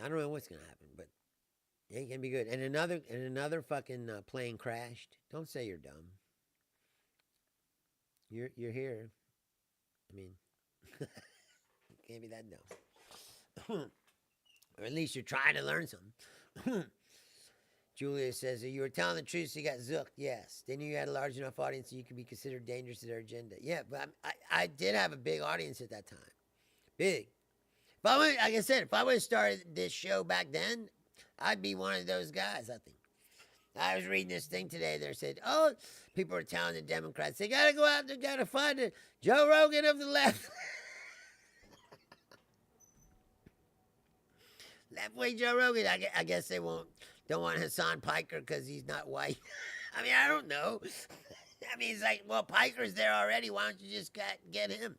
I don't know what's going to happen, but it ain't going to be good. And another fucking plane crashed. Don't say you're dumb. You're here. I mean, can't be that dumb. Or at least you're trying to learn something. Julia says, you were telling the truth, so you got zooked. Yes. They knew you had a large enough audience so you could be considered dangerous to their agenda. Yeah, but I did have a big audience at that time. Big. If I would, like I said, if I would have started this show back then, I'd be one of those guys, I think. I was reading this thing today. They said, oh, people are telling the Democrats, they got to go out, they got to find the Joe Rogan of the left. Left-wing Joe Rogan. I guess they don't want Hassan Piker because he's not white. I mean, I don't know. I mean, it's like, well, Piker's there already. Why don't you just get him?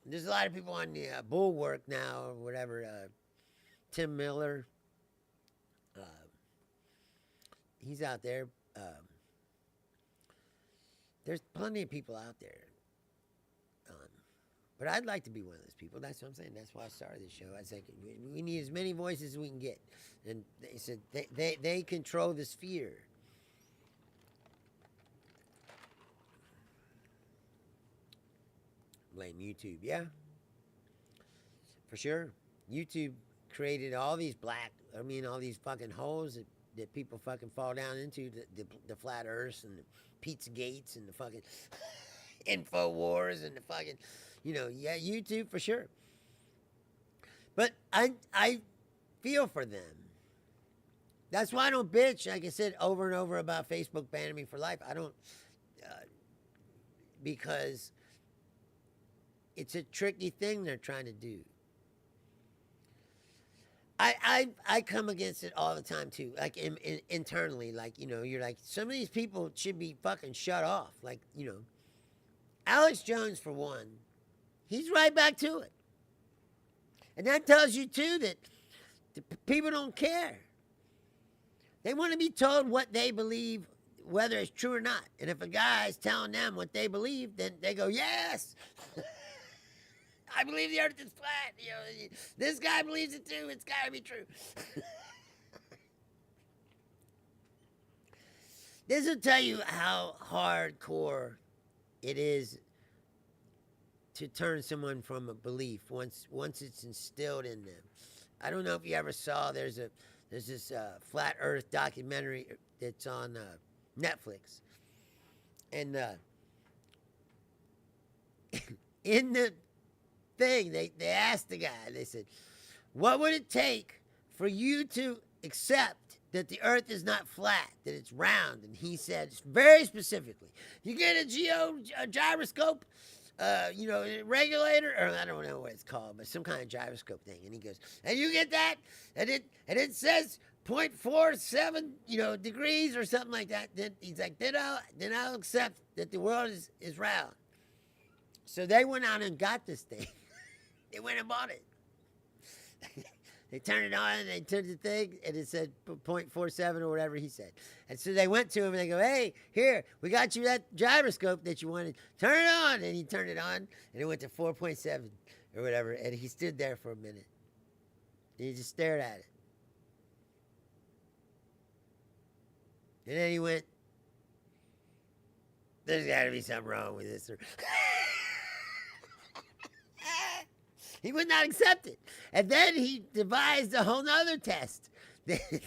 There's a lot of people on the Bulwark now or whatever. Tim Miller. He's out there. There's plenty of people out there. But I'd like to be one of those people. That's what I'm saying. That's why I started this show. I said, we need as many voices as we can get. And they said they control the sphere. Blame YouTube. Yeah. For sure. YouTube created all these all these fucking holes that people fucking fall down into, the flat earths and the pizza gates and the fucking info wars and the fucking, yeah, YouTube for sure. But I feel for them. That's why I don't bitch, like I said, over and over about Facebook banning me for life. I don't, because it's a tricky thing they're trying to do. I come against it all the time too, like internally, like, you're like, some of these people should be fucking shut off. Like, Alex Jones, for one, he's right back to it. And that tells you too that the people don't care. They want to be told what they believe, whether it's true or not. And if a guy is telling them what they believe, then they go, yes. I believe the earth is flat. This guy believes it too. It's got to be true. This will tell you how hardcore it is to turn someone from a belief once it's instilled in them. I don't know if you ever saw, there's this flat earth documentary that's on Netflix. And in the thing, they asked the guy, they said, what would it take for you to accept that the earth is not flat, that it's round? And he said, very specifically, you get a gyroscope, regulator, or I don't know what it's called, but some kind of gyroscope thing. And he goes, and you get that, and it says 0.47, degrees or something like that. Then he's like, then I'll accept that the world is round. So they went out and got this thing. They went and bought it. They turned it on, and they turned the thing, and it said 0.47 or whatever he said. And so they went to him, and they go, hey, here, we got you that gyroscope that you wanted. Turn it on. And he turned it on, and it went to 4.7 or whatever, and he stood there for a minute. And he just stared at it. And then he went, there's got to be something wrong with this. He would not accept it. And then he devised a whole nother test.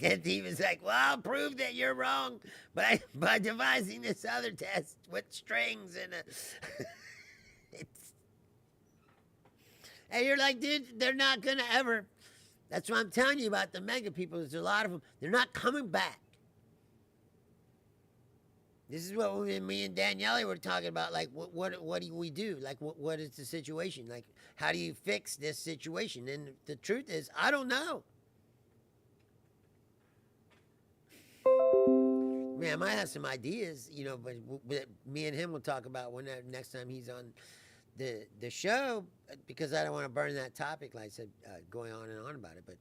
And he was like, well, I'll prove that you're wrong by devising this other test with strings and and you're like, dude, they're not going to ever. That's what I'm telling you about the mega people. There's a lot of them. They're not coming back. This is what me and Daniele were talking about. Like, what do we do? Like, what is the situation? Like, how do you fix this situation? And the truth is, I don't know. Man, I might have some ideas, but me and him will talk about when next time he's on the show, because I don't want to burn that topic, like I said, going on and on about it. But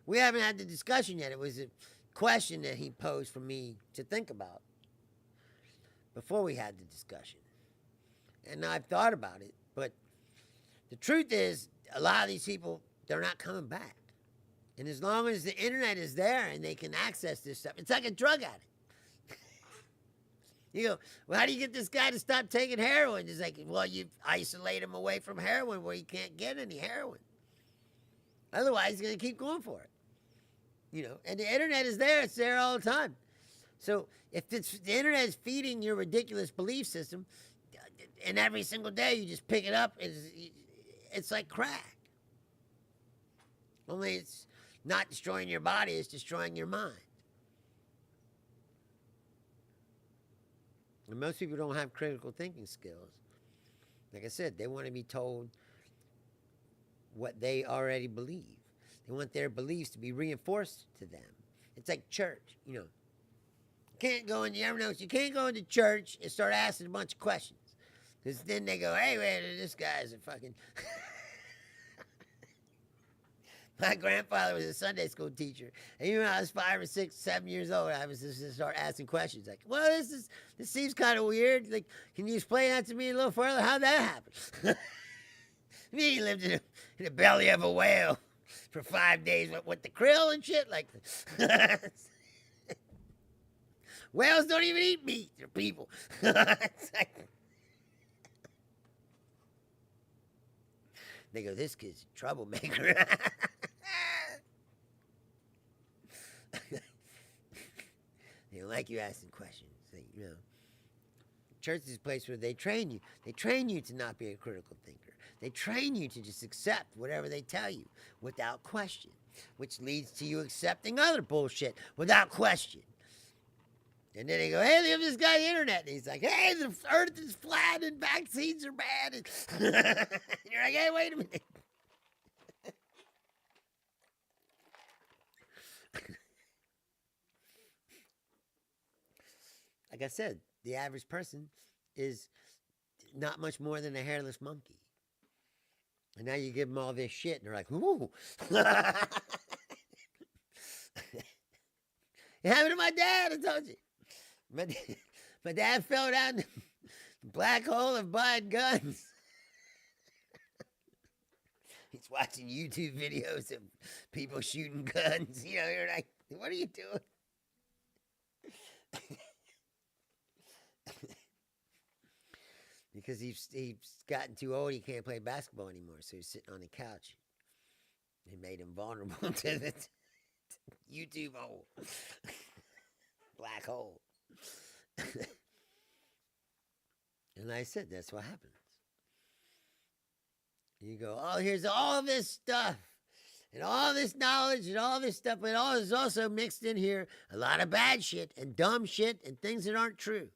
we haven't had the discussion yet. It was a question that he posed for me to think about before we had the discussion. And I've thought about it, but the truth is, a lot of these people, they're not coming back. And as long as the internet is there and they can access this stuff, it's like a drug addict. You go, well, how do you get this guy to stop taking heroin? It's like, well, you isolate him away from heroin where he can't get any heroin. Otherwise, he's going to keep going for it. You know, and the internet is there. It's there all the time. So if the internet is feeding your ridiculous belief system, and every single day you just pick it up, it's like crack. Only it's not destroying your body, it's destroying your mind. And most people don't have critical thinking skills. Like I said, they want to be told what they already believe. They want their beliefs to be reinforced to them. It's like church, you know. You ever notice, you can't go into church and start asking a bunch of questions. Because then they go, hey, wait, this guy's a fucking... My grandfather was a Sunday school teacher. And even when I was 5 or 6, 7 years old, I was just to start asking questions. Like, well, this seems kind of weird. Like, can you explain that to me a little further? How'd that happen? He lived in the belly of a whale for 5 days with the krill and shit. Like, whales don't even eat meat. They're people. They go, this kid's a troublemaker. They don't like you asking questions. You know, church is a place where they train you. They train you to not be a critical thinker. They train you to just accept whatever they tell you without question, which leads to you accepting other bullshit without question. And then they go, hey, look at this guy on the internet. And he's like, hey, the earth is flat and vaccines are bad. And you're like, hey, wait a minute. Like I said, the average person is not much more than a hairless monkey. And now you give them all this shit, and they're like, ooh. It happened to my dad, I told you. My dad fell down the black hole of buying guns. He's watching YouTube videos of people shooting guns. You know, you're like, what are you doing? Because he's gotten too old, he can't play basketball anymore, so he's sitting on the couch. It made him vulnerable to the YouTube hole. Black hole. And like I said, that's what happens. You go, oh, here's all this stuff, and all this knowledge, and all this stuff, but all is also mixed in here a lot of bad shit, and dumb shit, and things that aren't true.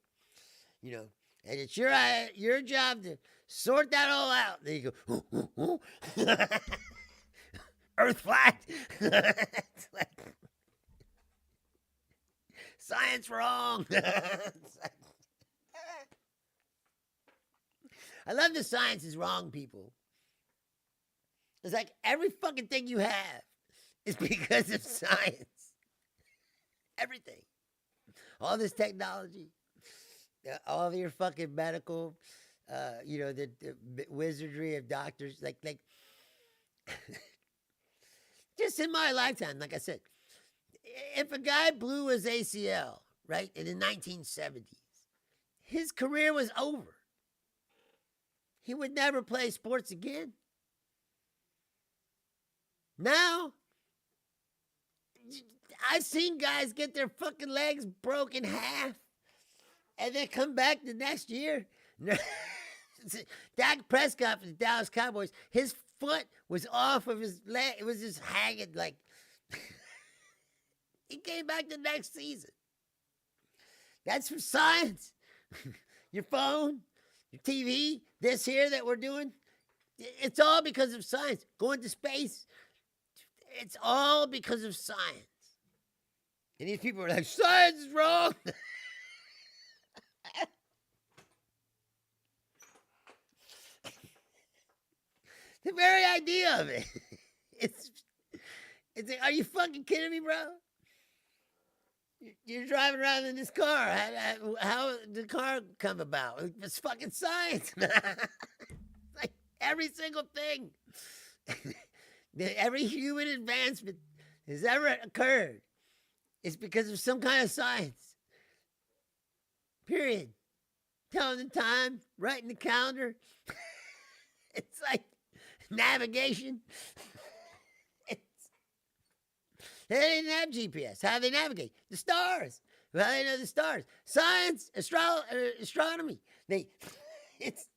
You know, and it's your job to sort that all out. Then you go, ooh, ooh, ooh. Earth flat. It's like, science wrong. I love the science is wrong, people. It's like every fucking thing you have is because of science. Everything. All this technology. All of your fucking medical, the wizardry of doctors. Like, just in my lifetime, like I said, if a guy blew his ACL, right, in the 1970s, his career was over. He would never play sports again. Now, I've seen guys get their fucking legs broken in half and then come back the next year. Dak Prescott for the Dallas Cowboys, his foot was off of his leg. It was just hanging like... He came back the next season. That's from science. Your phone, your TV, this here that we're doing, it's all because of science. Going to space, it's all because of science. And these people are like, science is wrong. The very idea of it. It's like, are you fucking kidding me, bro? You're driving around in this car. How did the car come about? It's fucking science. Like every single thing. Every human advancement has ever occurred is because of some kind of science. Period. Telling the time, writing the calendar. It's like navigation. They didn't have GPS. How do they navigate? The stars. Well, they know the stars. Science, astronomy. It's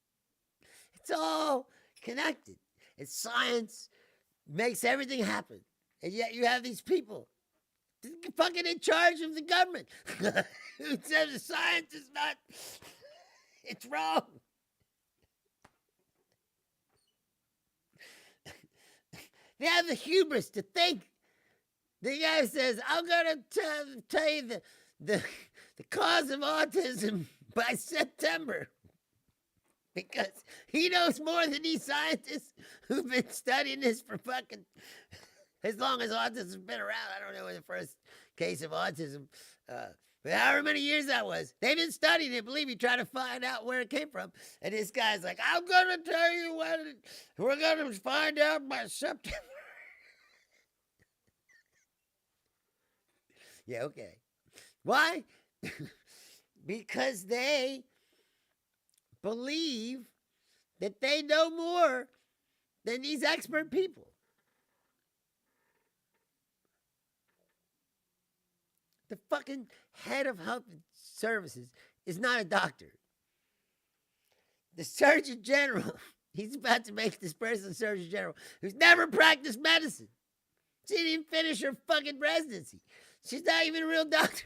all connected. It's science makes everything happen. And yet you have these people fucking in charge of the government who says the science is not, it's wrong. They have the hubris to think. The guy says, I'm going to tell you the cause of autism by September. Because he knows more than these scientists who've been studying this for fucking as long as autism's been around. I don't know when the first case of autism, but however many years that was. They've been studying it, believe me, trying to find out where it came from. And this guy's like, I'm going to tell you what we're going to find out by September. Yeah, okay. Why? Because they believe that they know more than these expert people. The fucking head of health services is not a doctor. The Surgeon General, he's about to make this person Surgeon General, who's never practiced medicine. She didn't even finish her fucking residency. She's not even a real doctor.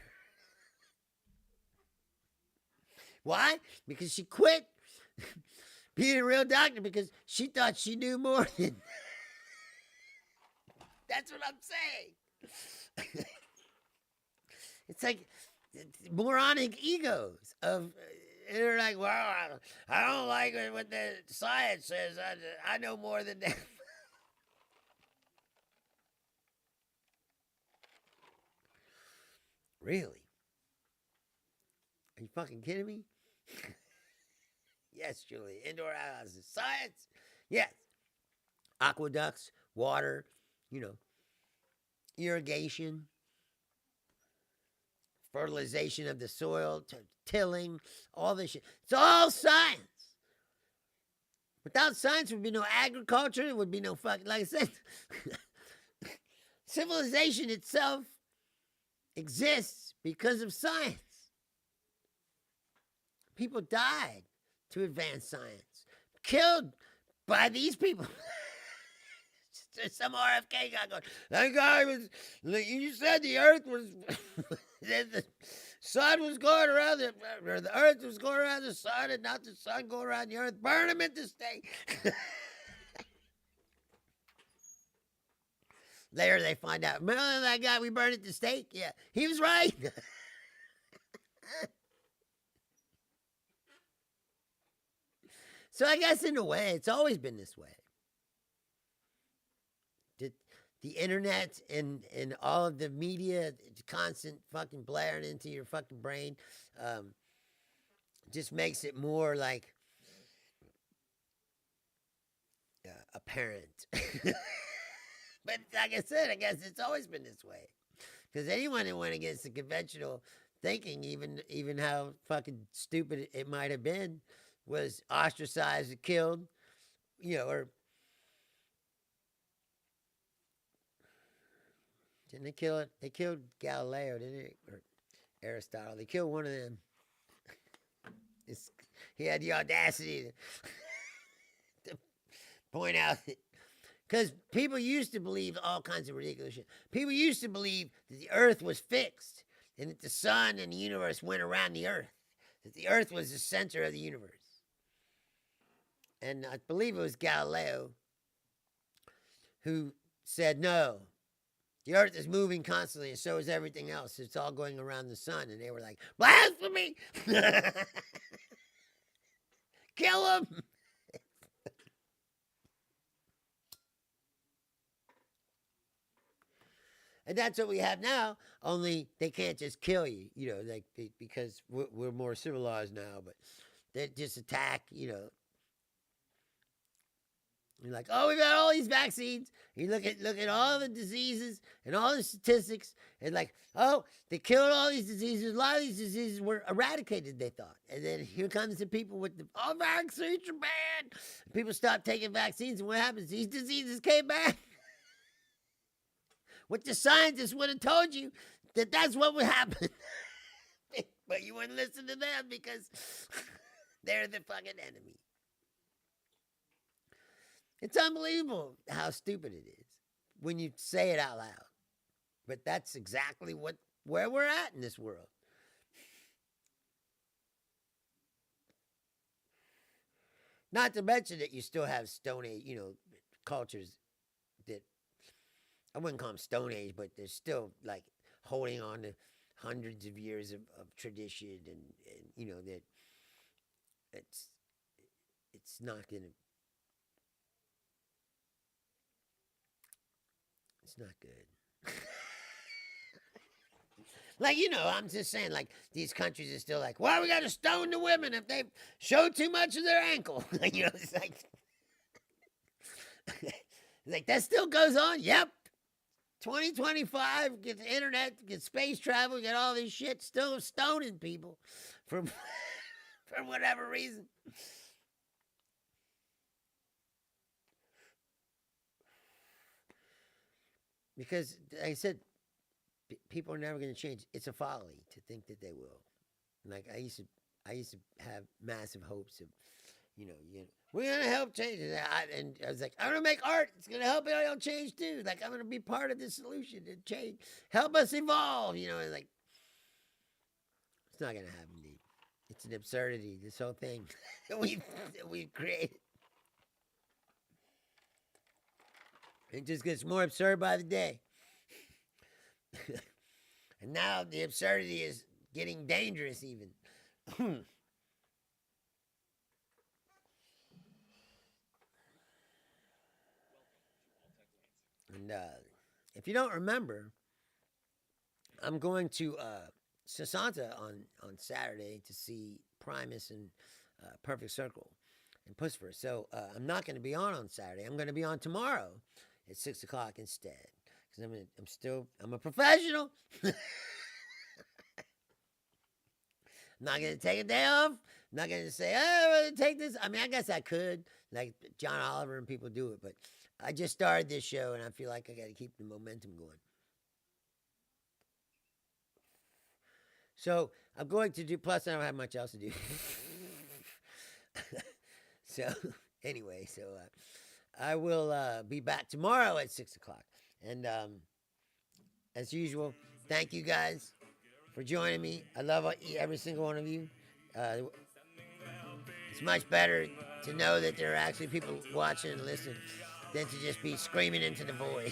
Why? Because she quit being a real doctor because she thought she knew more than... That's what I'm saying. It's like moronic egos of... They're like, well, I don't like what the science says. I know more than that. Really? Are you fucking kidding me? Yes, Julie. Indoor houses. Science? Yes. Aqueducts, water, irrigation, fertilization of the soil, tilling, all this shit. It's all science. Without science, there would be no agriculture. There would be no fucking, like I said, civilization itself exists because of science. People died to advance science. Killed by these people. Some RFK guy going, that guy was, you said the earth was, the sun was going around, or the earth was going around the sun and not the sun going around the earth. Burn him at the stake. Later they find out, remember that guy we burned at the stake? Yeah, he was right. So I guess in a way, it's always been this way. The internet and all of the media, constant fucking blaring into your fucking brain, just makes it more like apparent. But like I said, I guess it's always been this way. Because anyone who went against the conventional thinking, even how fucking stupid it might have been, was ostracized and killed, or didn't they kill it? They killed Galileo, didn't they? Or Aristotle. They killed one of them. He had the audacity to point out that, because people used to believe all kinds of ridiculous shit. People used to believe that the earth was fixed and that the sun and the universe went around the earth, that the earth was the center of the universe. And I believe it was Galileo who said, no, the earth is moving constantly and so is everything else. It's all going around the sun. And they were like, blasphemy! Kill him! And that's what we have now, only they can't just kill you, because we're more civilized now, but they just attack, You're like, oh, we got all these vaccines. You look at all the diseases and all the statistics, and like, oh, they killed all these diseases. A lot of these diseases were eradicated, they thought. And then here comes the people with the, oh, vaccines are bad. People stop taking vaccines, and what happens? These diseases came back. What the scientists would have told you that that's what would happen. But you wouldn't listen to them because they're the fucking enemy. It's unbelievable how stupid it is when you say it out loud. But that's exactly where we're at in this world. Not to mention that you still have Stone Age, cultures that, I wouldn't call them Stone Age, but they're still like holding on to hundreds of years of tradition, and that it's not gonna. It's not good. Like, I'm just saying, like, these countries are still like, well, we got to stone the women if they show too much of their ankle. It's like, like, that still goes on? Yep. 2025, get the internet, get space travel, get all this shit, still stoning people for whatever reason. Because, like I said, people are never going to change. It's a folly to think that they will. Like, I used to have massive hopes of, we're going to help change it. And I was like, I'm going to make art. It's going to help y'all change too. Like, I'm going to be part of the solution to change. Help us evolve. Like, it's not going to happen, dude. It's an absurdity, this whole thing that we've created. It just gets more absurd by the day. And now the absurdity is getting dangerous even. And if you don't remember, I'm going to Sasanta on Saturday to see Primus and Perfect Circle and Pussifer. So I'm not going to be on Saturday. I'm going to be on tomorrow at 6 o'clock instead. Because I'm a professional. I'm not going to take a day off. I'm not going to say, oh, I'm going to take this. I mean, I guess I could. Like John Oliver and people do it. But I just started this show, and I feel like I got to keep the momentum going. So I'm going to do, plus I don't have much else to do. So anyway, I will be back tomorrow at 6 o'clock. And as usual, thank you guys for joining me. I love every single one of you. It's much better to know that there are actually people watching and listening than to just be screaming into the void.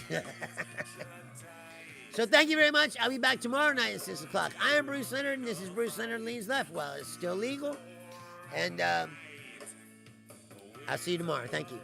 So thank you very much. I'll be back tomorrow night at 6 o'clock. I am Bruce Leonard, and this is Bruce Leonard Leans Left. Well, it's still legal. And I'll see you tomorrow. Thank you.